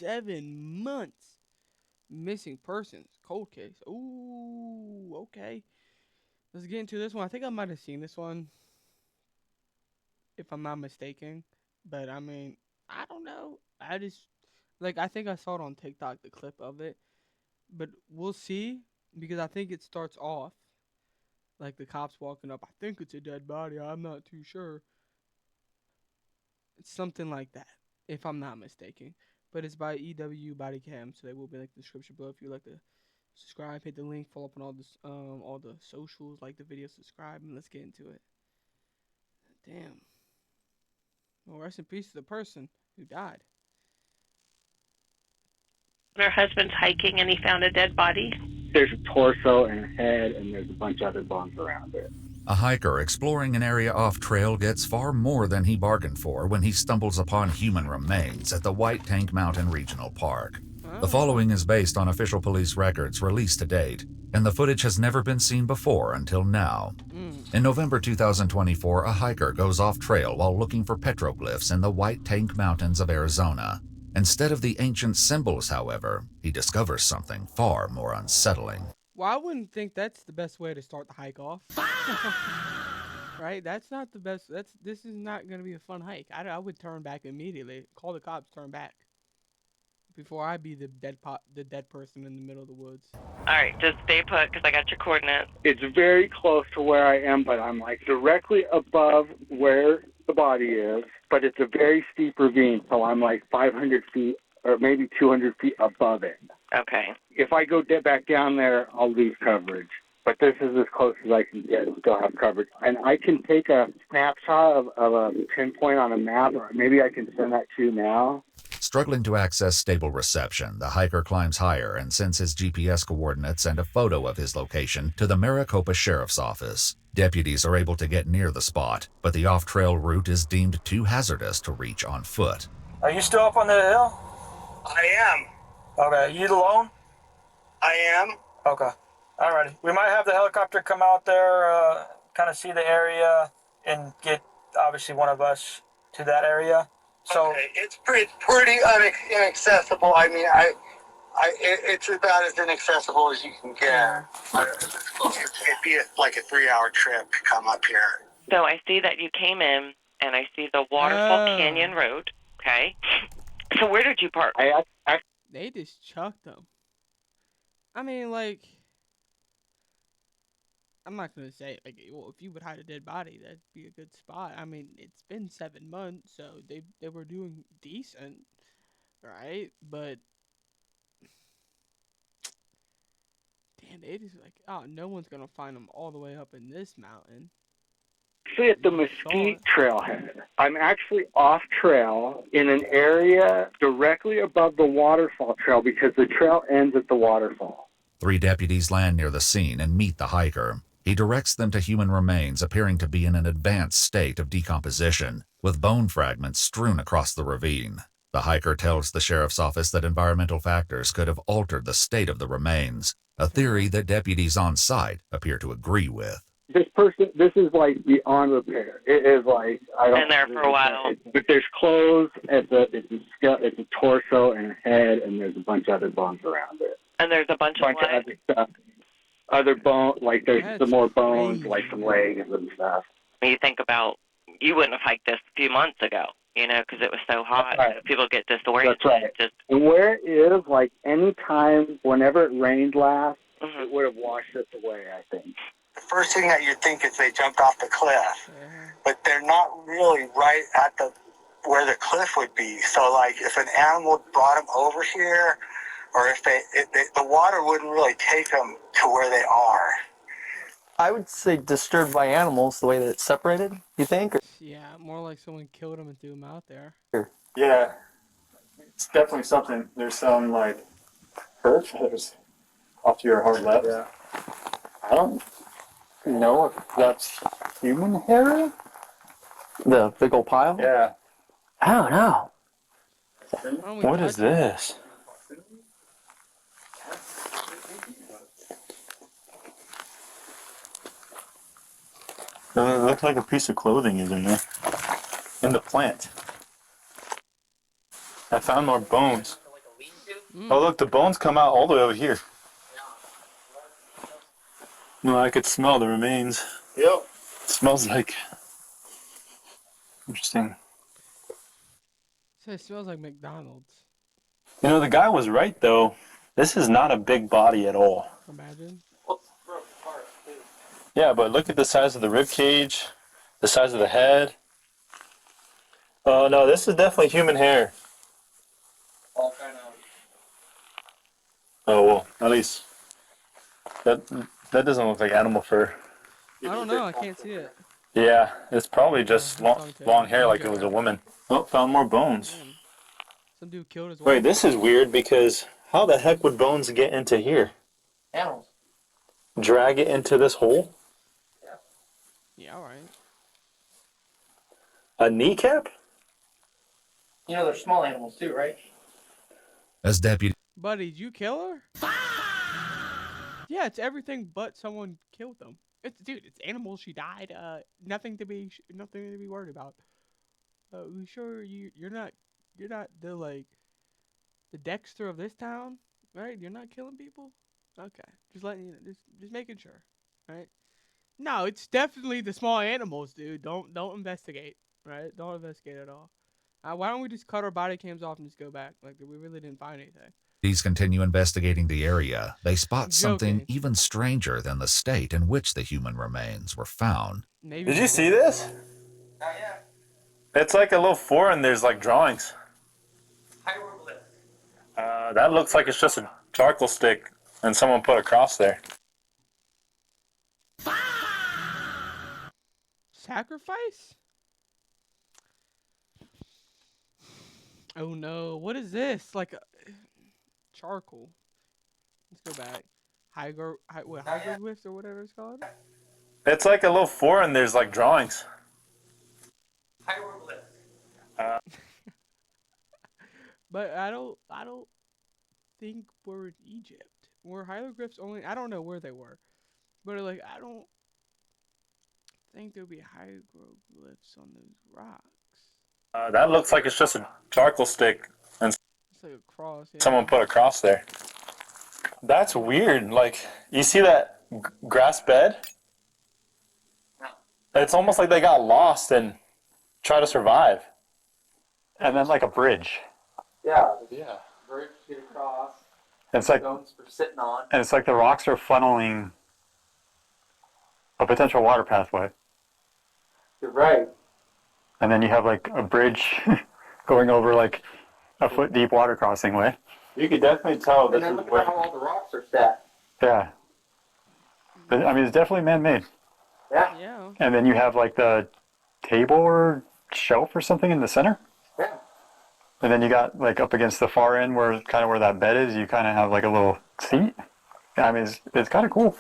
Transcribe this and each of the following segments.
7 months. Missing persons. Cold case. Ooh, okay. Let's get into this one. I think I might have seen this one, if I'm not mistaken. But I mean, I don't know. I think I saw it on TikTok, the clip of it. But we'll see, because I think it starts off like the cops walking up. I think it's a dead body. I'm not too sure. It's something like that, if I'm not mistaken. But it's by EWUBodycam, so they will be like the description below if you'd like to subscribe, hit the link, follow up on all the socials, like the video, subscribe, and let's get into it. Damn. Well, rest in peace to the person who died. Her husband's hiking and he found a dead body. There's a torso and a head, and there's a bunch of other bones around it. A hiker exploring an area off-trail gets far more than he bargained for when he stumbles upon human remains at the White Tank Mountain Regional Park. The following is based on official police records released to date, and the footage has never been seen before until now. In November 2024, a hiker goes off-trail while looking for petroglyphs in the White Tank Mountains of Arizona. Instead of the ancient symbols, however, he discovers something far more unsettling. Well, I wouldn't think that's the best way to start the hike off. Right? That's not the best. This is not going to be a fun hike. I would turn back immediately. Call the cops, turn back. Before I be the dead person in the middle of the woods. Alright, just stay put because I got your coordinates. It's very close to where I am, but I'm like directly above where the body is, but it's a very steep ravine, so I'm like 500 feet or maybe 200 feet above it. Okay. If I go back down there, I'll lose coverage. But this is as close as I can get and still have coverage. And I can take a snapshot of a pinpoint on a map, or maybe I can send that to you now. Struggling to access stable reception, the hiker climbs higher and sends his GPS coordinates and a photo of his location to the Maricopa Sheriff's Office. Deputies are able to get near the spot, but the off-trail route is deemed too hazardous to reach on foot. Are you still up on the hill? I am. Okay, you alone? I am. Okay. Alrighty. We might have the helicopter come out there, kind of see the area, and get, obviously, one of us to that area. So okay. It's pretty inaccessible. I mean, it's about as inaccessible as you can get. It'd be like a 3-hour trip to come up here. So I see that you came in, and I see the Waterfall Canyon Road. Okay. So where did you park? They just chucked them. I mean, like, I'm not gonna say like, well, if you would hide a dead body, that'd be a good spot. I mean, it's been 7 months, so they were doing decent, right? But damn, they just like, oh, no one's gonna find them all the way up in this mountain. Actually, at the Mesquite Trailhead. I'm actually off trail in an area directly above the waterfall trail because the trail ends at the waterfall. 3 deputies land near the scene and meet the hiker. He directs them to human remains appearing to be in an advanced state of decomposition, with bone fragments strewn across the ravine. The hiker tells the sheriff's office that environmental factors could have altered the state of the remains, a theory that deputies on site appear to agree with. This is like beyond repair. It is like, I don't. Been there for a while. But there's clothes, it's a torso and a head, and there's a bunch of other bones around it. And there's a bunch of other stuff. Other bones, like there's some more bones, like some legs and stuff. You think about, you wouldn't have hiked this a few months ago, you know, because it was so hot. Right. People get disoriented. That's right. And where it is, like any time, whenever it rained last, it would have washed us away, I think. The first thing that you think is they jumped off the cliff, but they're not really right at where the cliff would be. So, like, if an animal brought them over here, or if the water wouldn't really take them to where they are. I would say disturbed by animals, the way that it's separated, you think? Yeah, more like someone killed them and threw them out there. yeah, it's definitely something. There's some like hurt feathers off to your hard left. Yeah. I don't know if that's human hair. The big old pile? Yeah. I don't know. What is this? It looks like a piece of clothing is in there. In the plant. I found more bones. Oh, look, the bones come out all the way over here. No, I could smell the remains. Yep. It smells like... Interesting. So it smells like McDonald's. You know, the guy was right, though. This is not a big body at all. Imagine. Yeah, but look at the size of the rib cage, the size of the head. Oh, no, this is definitely human hair. All kind of. Oh, well, at least that doesn't look like animal fur. I don't know. I can't see it. Yeah, it's probably just long hair like it was a woman. Oh, found more bones. Man. Some dude killed his wife. Wait, this is weird because how the heck would bones get into here? Animals. Drag it into this hole? Yeah, all right. A kneecap? You know, they're small animals too, right? As deputy Buddy, did you kill her? Yeah, it's everything but someone killed them. Dude, it's animals. She died. Nothing to be worried about. We sure you're not the the Dexter of this town, right? You're not killing people. Okay, just letting you know, just making sure, right? No, it's definitely the small animals, dude. Don't investigate, right? Don't investigate at all. Why don't we just cut our body cams off and just go back? Like we really didn't find anything. These continue investigating the area. They spot I'm something joking. even stranger than the state in which the human remains were found. Maybe Did you see this? Not yet. It's like a little foreign. There's like drawings. Hieroglyph. That looks like it's just a charcoal stick and someone put a cross there. Sacrifice? Oh no! What is this? Like charcoal? Let's go back. Hieroglyphs or whatever it's called. It's like a little foreign. There's like drawings. Hieroglyph. But I don't think we're in Egypt. Were hieroglyphs only? I don't know where they were, but like I don't think there'll be hieroglyphs on those rocks. That looks like it's just a charcoal stick and It's like a cross. Yeah. someone put a cross there. That's weird. Like, you see that grass bed? It's almost like they got lost and try to survive. And then like a bridge. Yeah. Yeah. Bridge to get across. It's like, Stones for sitting on. and it's like the rocks are funneling a potential water pathway. You're right. And then you have like a bridge going over like a foot deep water crossing way. You could definitely tell And then look at how all the rocks are stacked. Yeah. But, I mean, it's definitely man-made. Yeah. Yeah. And then you have like the table or shelf or something in the center. Yeah. And then you got like up against the far end where kind of where that bed is, you kind of have like a little seat. I mean, it's kind of cool.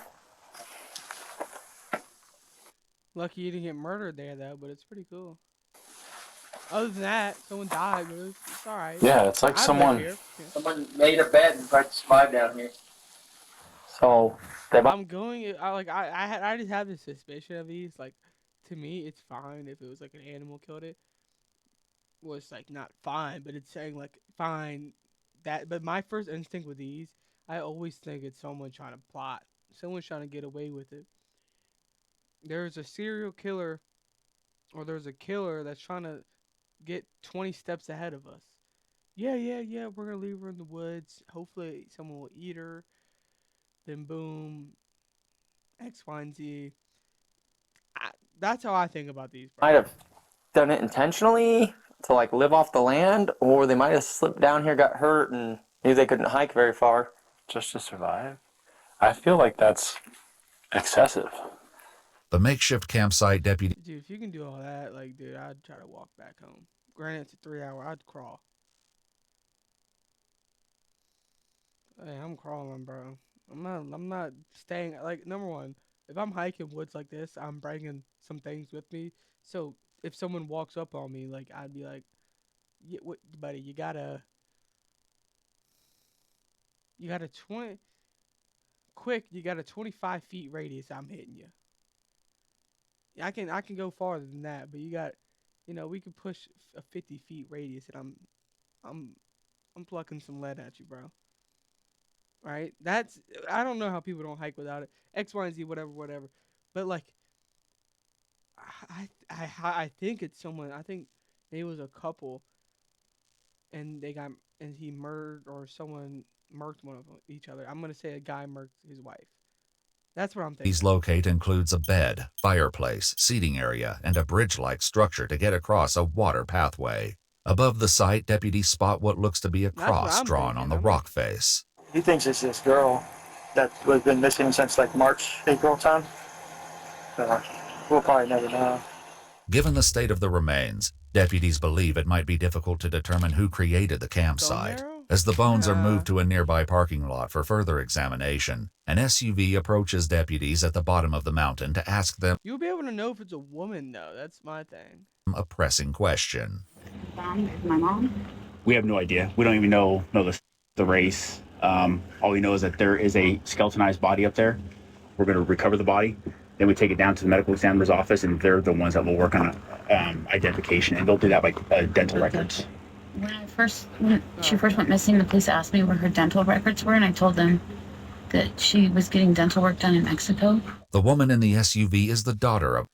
Lucky you didn't get murdered there though, but it's pretty cool. Other than that, someone died, but it's alright. Yeah, it's like I live someone. here. Yeah. Someone made a bed and tried to survive down here. So I'm going. I just have this suspicion of these. Like, to me, it's fine if it was like an animal killed it. Well, it's like not fine, but it's saying like fine. But my first instinct with these, I always think it's someone trying to plot. Someone's trying to get away with it. There's a serial killer, or there's a killer that's trying to get 20 steps ahead of us. Yeah. We're gonna leave her in the woods. Hopefully, someone will eat her. Then boom, X, Y, and Z. That's how I think about these. Bro. Might have done it intentionally to like live off the land, or they might have slipped down here, got hurt, and knew they couldn't hike very far. just to survive. I feel like that's excessive. The makeshift campsite deputy Dude, if you can do all that, like, dude, I'd try to walk back home. Granted, it's a 3-hour. I'd crawl. Hey, I'm crawling, bro. I'm not staying. Like, number one, if I'm hiking woods like this, I'm bringing some things with me. So if someone walks up on me, like, I'd be like, yeah, what, buddy, you gotta 20. Quick, you got a 25 feet radius. I'm hitting you. I can go farther than that, but you got, we can push a 50 feet radius, and I'm I'm plucking some lead at you, bro. Right? I don't know how people don't hike without it. X, Y, and Z, whatever. But like, I think it's someone. I think maybe it was a couple, and he murdered or someone murked one of each other. I'm gonna say a guy murked his wife. That's what I'm thinking. These locate includes a bed, fireplace, seating area, and a bridge-like structure to get across a water pathway. Above the site, deputies spot what looks to be a cross drawn on the rock face. He thinks it's this girl that was been missing since like March, April time. We'll probably never know. Given the state of the remains, deputies believe it might be difficult to determine who created the campsite. As the bones are moved to a nearby parking lot for further examination, an SUV approaches deputies at the bottom of the mountain to ask them You'll be able to know if it's a woman, though. That's my thing. a pressing question. My mom? We have no idea. We don't even know the race. All we know is that there is a skeletonized body up there. We're going to recover the body. Then we take it down to the medical examiner's office, and they're the ones that will work on identification, and they'll do that by dental records. When she first went missing, the police asked me where her dental records were, and I told them that she was getting dental work done in Mexico. The woman in the SUV is the daughter of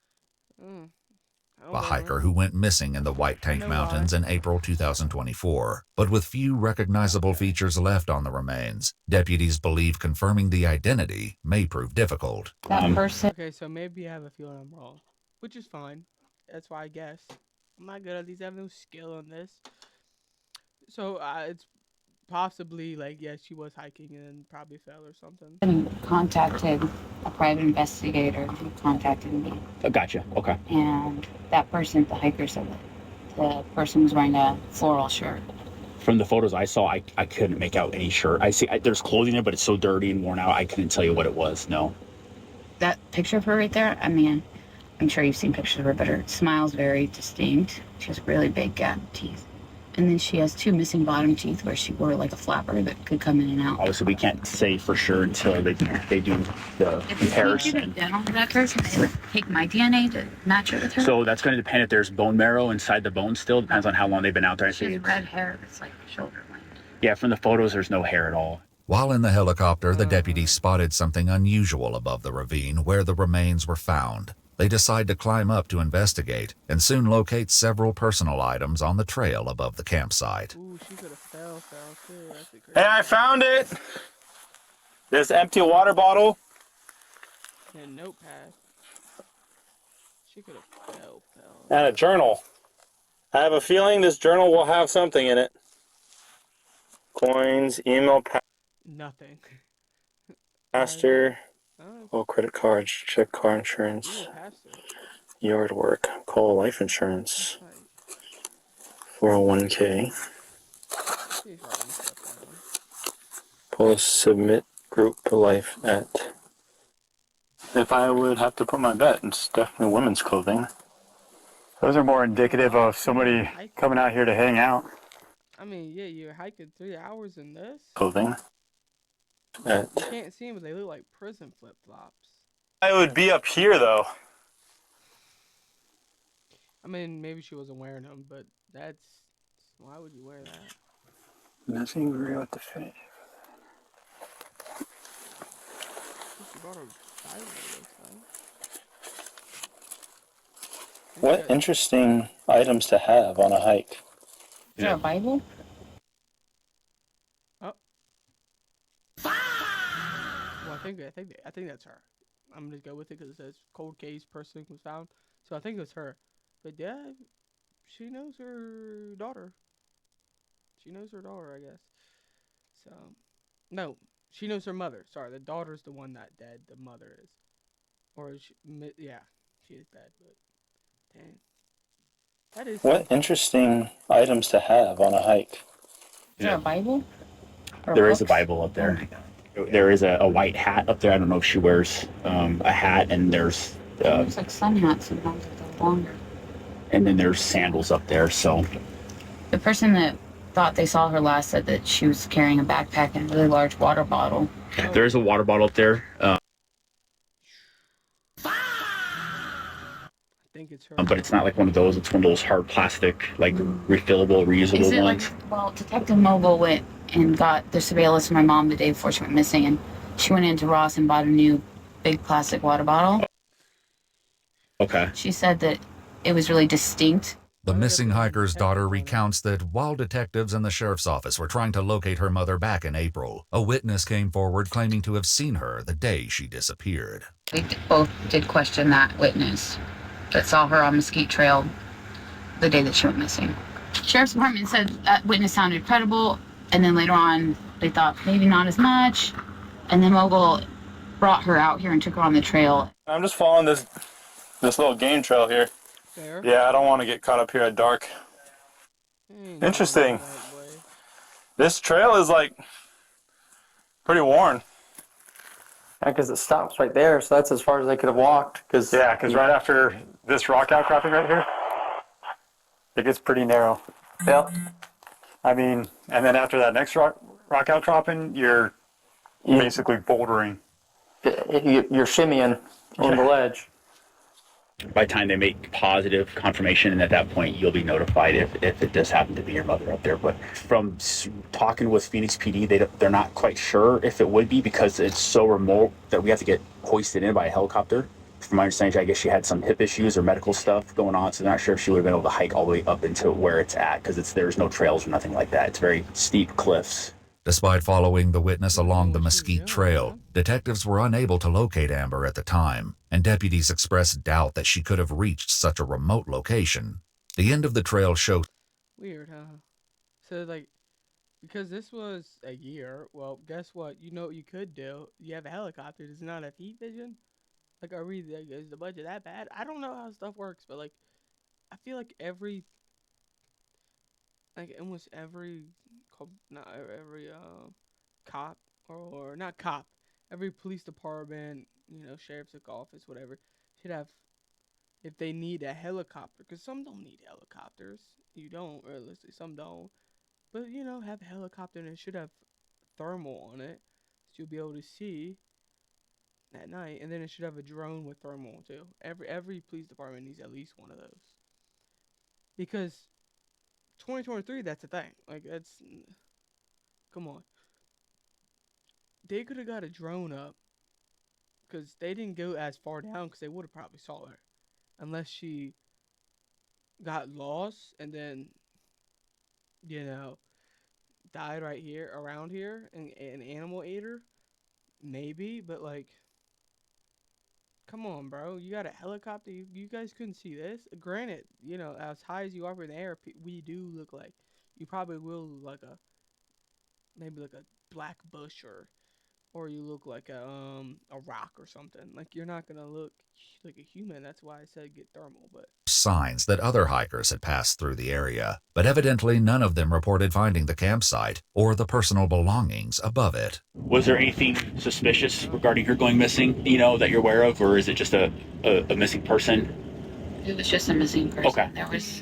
a hiker who went missing in the White Tank Mountains in April 2024. But with few recognizable features left on the remains, deputies believe confirming the identity may prove difficult. That person. Okay, so maybe I have a feeling I'm wrong, which is fine. That's why I guess. I'm not good at these. I have no skill on this. So it's possibly like, yes, she was hiking and probably fell or something. And contacted a private investigator who contacted me. Gotcha. Okay. And that person, the hiker, said that the person was wearing a floral shirt. From the photos I saw, I couldn't make out any shirt. There's clothing there, but it's so dirty and worn out, I couldn't tell you what it was. No. That picture of her right there, I mean, I'm sure you've seen pictures of her, but her smile's very distinct. She has really big gap teeth. And then she has two missing bottom teeth where she wore like a flapper that could come in and out. Obviously, we can't say for sure until they do the comparison. If we do dental records, they would take my DNA to match it with her. So that's going to depend if there's bone marrow inside the bone still. Depends on how long they've been out there. She has red hair that's like shoulder length. Yeah, from the photos, there's no hair at all. While in the helicopter, the deputies spotted something unusual above the ravine where the remains were found. They decide to climb up to investigate and soon locate several personal items on the trail above the campsite. Ooh, she could have fell too. That'd be crazy. Hey, I found it! This empty water bottle. And notepad. She could have fell. And a journal. I have a feeling this journal will have something in it. Coins, email, Nothing. pastor. Oh, credit cards, check car insurance, yard work, call life insurance, 401k, pull submit group life at. If I would have to put my bet, it's definitely women's clothing. Those are more indicative of somebody coming out here to hang out. I mean, yeah, you're hiking 3 hours in this. Clothing. You can't see them, but they look like prison flip-flops. I would be up here, though. I mean, maybe she wasn't wearing them, but that's... Why would you wear that? Nothing real at the finish. She brought her Bible, it looks like. What interesting items to have on a hike. Is there a Bible? Oh. Well, I think that's her. I'm gonna go with it because it says cold case person was found, so I think it's her. But yeah, she knows her daughter. She knows her daughter, I guess. So, no, she knows her mother. Sorry, the daughter's the one not dead. The mother is, yeah, she is dead. But dang, that is. What interesting items to have on a hike. Is there a Bible? There is a Bible up there. There is a white hat up there. I don't know if she wears a hat, and there's looks like sun hats sometimes if they're longer. And then there's sandals up there. So the person that thought they saw her last said that she was carrying a backpack and a really large water bottle. There is a water bottle up there. I think it's her. But it's not like one of those. It's one of those hard plastic, like refillable, reusable Is it ones. like, well, Detective Mogul went and got the surveillance of my mom the day before she went missing, and she went into Ross and bought a new big plastic water bottle. Okay. She said that it was really distinct. The missing hiker's daughter recounts that while detectives and the sheriff's office were trying to locate her mother back in April, a witness came forward claiming to have seen her the day she disappeared. We both did question that witness that saw her on Mesquite Trail the day that she went missing. Sheriff's Department said that witness sounded credible, and then later on they thought maybe not as much, and then Mogul brought her out here and took her on the trail. I'm just following this little game trail here. Fair. Yeah, I don't want to get caught up here at dark. Interesting. This trail is like pretty worn. Yeah, because it stops right there, so that's as far as they could have walked. Yeah, because right after this rock outcropping right here, it gets pretty narrow. Yep. I mean, and then after that next rock outcropping, you're basically bouldering. You're shimmying on the ledge. By the time they make positive confirmation, and at that point you'll be notified if it does happen to be your mother up there. But from talking with Phoenix PD, they're not quite sure if it would be, because it's so remote that we have to get hoisted in by a helicopter. From my understanding, I guess she had some hip issues or medical stuff going on, so they're not sure if she would have been able to hike all the way up into where it's at, because there's no trails or nothing like that. It's very steep cliffs. Despite following the witness along the Mesquite Trail, detectives were unable to locate Amber at the time, and deputies expressed doubt that she could have reached such a remote location. The end of the trail showed... Weird, huh? So, like, because this was a year, well, guess what? You know what you could do? You have a helicopter. Does it not have heat vision? Like, is the budget that bad? I don't know how stuff works, but, like, I feel like almost every cop, or not cop, every police department, sheriff's office, whatever, should have, if they need a helicopter, because some don't need helicopters. You don't, or let's say some don't, but have a helicopter, and it should have thermal on it, so you'll be able to see at night, and then it should have a drone with thermal too. Every police department needs at least one of those, because 2023, that's a thing. Like, come on. They could have got a drone up, because they didn't go as far down, because they would have probably saw her, unless she got lost and then, died right here, around here, and an animal ate her. Maybe, but like, come on, bro. You got a helicopter. You guys couldn't see this. Granted, as high as you are in the air, we do look like, you probably will look like maybe like a black bush, or you look like a rock or something. Like, you're not gonna look like a human. That's why I said get thermal. But signs that other hikers had passed through the area, but evidently none of them reported finding the campsite or the personal belongings above it. Was there anything suspicious regarding her going missing, that you're aware of, or is it just a missing person? It was just a missing person. Okay. There was,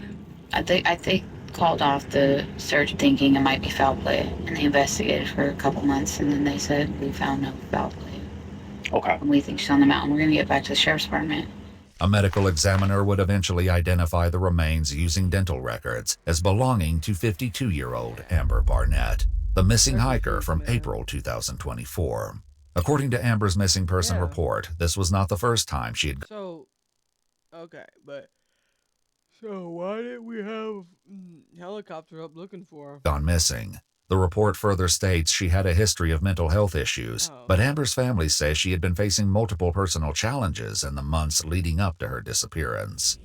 I think called off the search thinking it might be foul play, and they investigated for a couple months, and then they said we found no foul play. Okay. And we think she's on the mountain. We're going to get back to the sheriff's department. A medical examiner would eventually identify the remains using dental records as belonging to 52-year-old Amber Barnett, the missing hiker from April 2024. According to Amber's missing person report, this was not the first time she had... So why didn't we have helicopter up looking for her? Gone missing. The report further states she had a history of mental health issues, but Amber's family says she had been facing multiple personal challenges in the months leading up to her disappearance.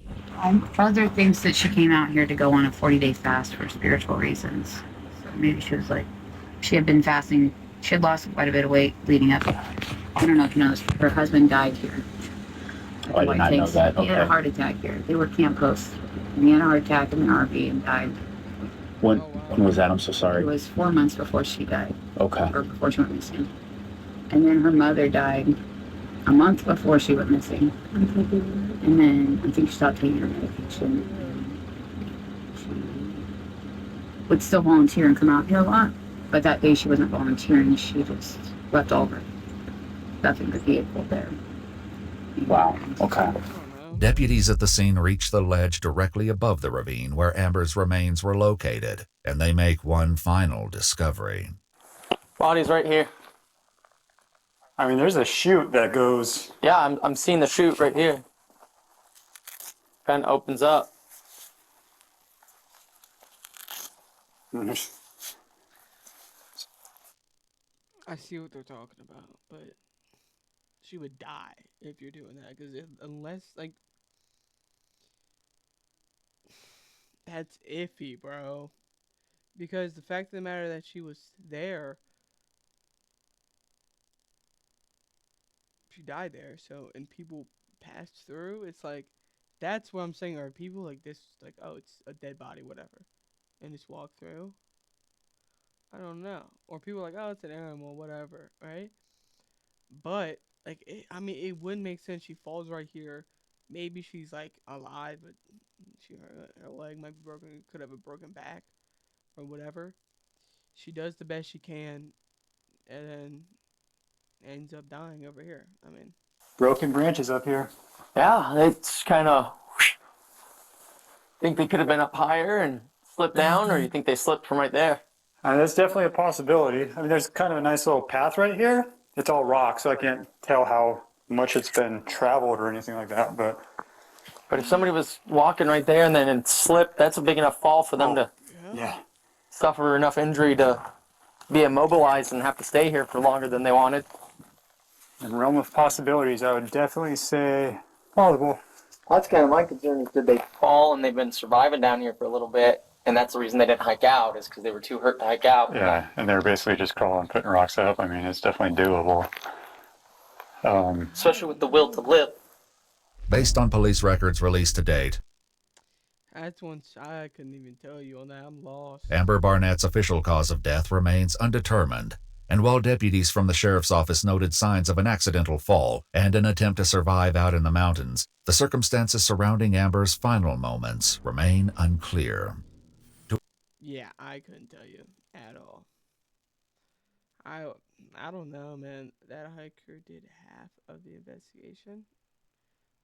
Father thinks that she came out here to go on a 40-day fast for spiritual reasons. So maybe she had been fasting. She had lost quite a bit of weight leading up. I don't know if you know this, her husband died here. Oh, I did not know that. He had a heart attack here. They were camp hosts. And he had a heart attack in an RV and died. When was that? I'm so sorry. It was 4 months before she died. Okay. Or before she went missing. And then her mother died a month before she went missing. And then I think she stopped taking her medication. She would still volunteer and come out here a lot. But that day she wasn't volunteering. She just left all her stuff in the vehicle there. Wow. Okay. Deputies at the scene reach the ledge directly above the ravine where Amber's remains were located, and they make one final discovery. Body's right here. I mean, there's a chute that goes... Yeah, I'm seeing the chute right here. Kind of opens up. I see what they're talking about, but she would die if you're doing that, because unless, like, that's iffy, bro. Because the fact of the matter that she was there, she died there, so, and people passed through, it's like, that's what I'm saying. Are people like this, like, oh, it's a dead body, whatever, and just walk through? I don't know. Or people are like, oh, it's an animal, whatever, right? But, like, I mean, it would make sense. She falls right here. Maybe she's, like, alive, but her leg might be broken. Could have a broken back or whatever. She does the best she can, and then ends up dying over here. I mean, Broken branches up here. Yeah, it's kind of... Think they could have been up higher and slipped down, or you think they slipped from right there? That's definitely a possibility. I mean, there's kind of a nice little path right here. It's all rock, so I can't tell how much it's been traveled or anything like that, but if somebody was walking right there and then it slipped, that's a big enough fall for them to suffer enough injury to be immobilized and have to stay here for longer than they wanted. In realm of possibilities, I would definitely say plausible. That's kind of my concern, is did they fall and they've been surviving down here for a little bit, and that's the reason they didn't hike out, is because they were too hurt to hike out. Yeah, and they're basically just crawling, putting rocks up. I mean, it's definitely doable. Especially with the will to live. Based on police records released to date, that's one I couldn't even tell you on that. I'm lost. Amber Barnett's official cause of death remains undetermined, and while deputies from the sheriff's office noted signs of an accidental fall and an attempt to survive out in the mountains, the circumstances surrounding Amber's final moments remain unclear. Yeah, I couldn't tell you at all. I don't know, man. That hiker did half of the investigation.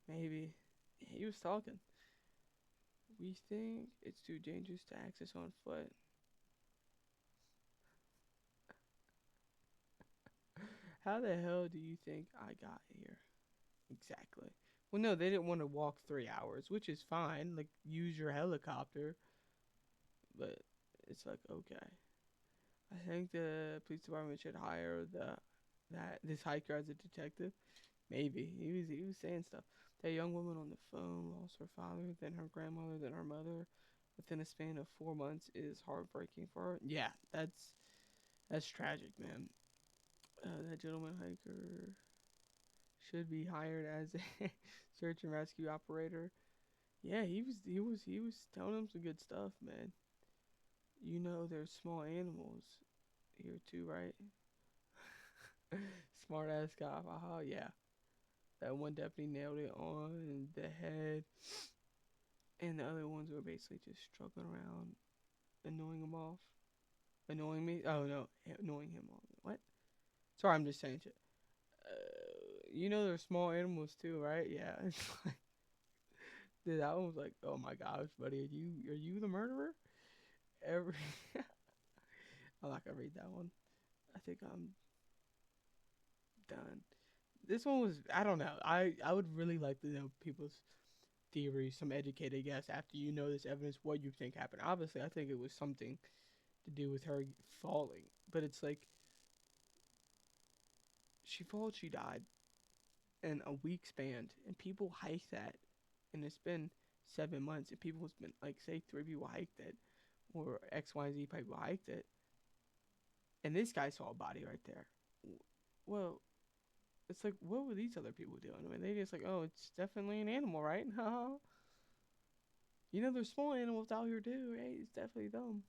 Maybe. He was talking. We think it's too dangerous to access on foot. How the hell do you think I got here? Exactly. Well, no, they didn't want to walk 3 hours, which is fine. Like, use your helicopter. But it's like, okay. I think the police department should hire this hiker as a detective. Maybe. He was saying stuff. That young woman on the phone lost her father, then her grandmother, then her mother within a span of 4 months is heartbreaking for her. Yeah, that's tragic, man. That gentleman hiker should be hired as a search and rescue operator. Yeah, he was telling them some good stuff, man. You know, there's small animals here too, right? Smart ass guy. Haha, yeah. That one deputy nailed it on the head, and the other ones were basically just struggling around, annoying him off. Annoying me? Oh no, annoying him off. What? Sorry, I'm just saying shit. You know there's small animals too, right? Yeah. It's like, dude, that one was like, oh my gosh, buddy, are you the murderer? Every I'm not gonna read that one. I think I'm done. This one was, I don't know. I would really like to know people's theories, some educated guess after you know this evidence, what you think happened. Obviously, I think it was something to do with her falling, but it's like she falls, she died in a week span, and people hike that, and it's been 7 months, and people has been like, say 3 people hiked it, or X, Y, Z people hiked it, and this guy saw a body right there. Well, it's like, what were these other people doing? I mean, they just like, oh, it's definitely an animal, right? You know, there's small animals out here too, right? It's definitely them.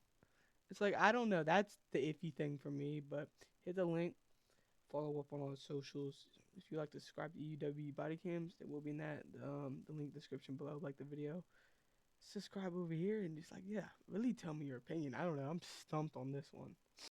It's like, I don't know. That's the iffy thing for me, but hit the link, follow up on all the socials. If you like to subscribe to EUW body cams, it will be in that the link description below, like the video. Subscribe over here and just like, yeah, really tell me your opinion. I don't know. I'm stumped on this one.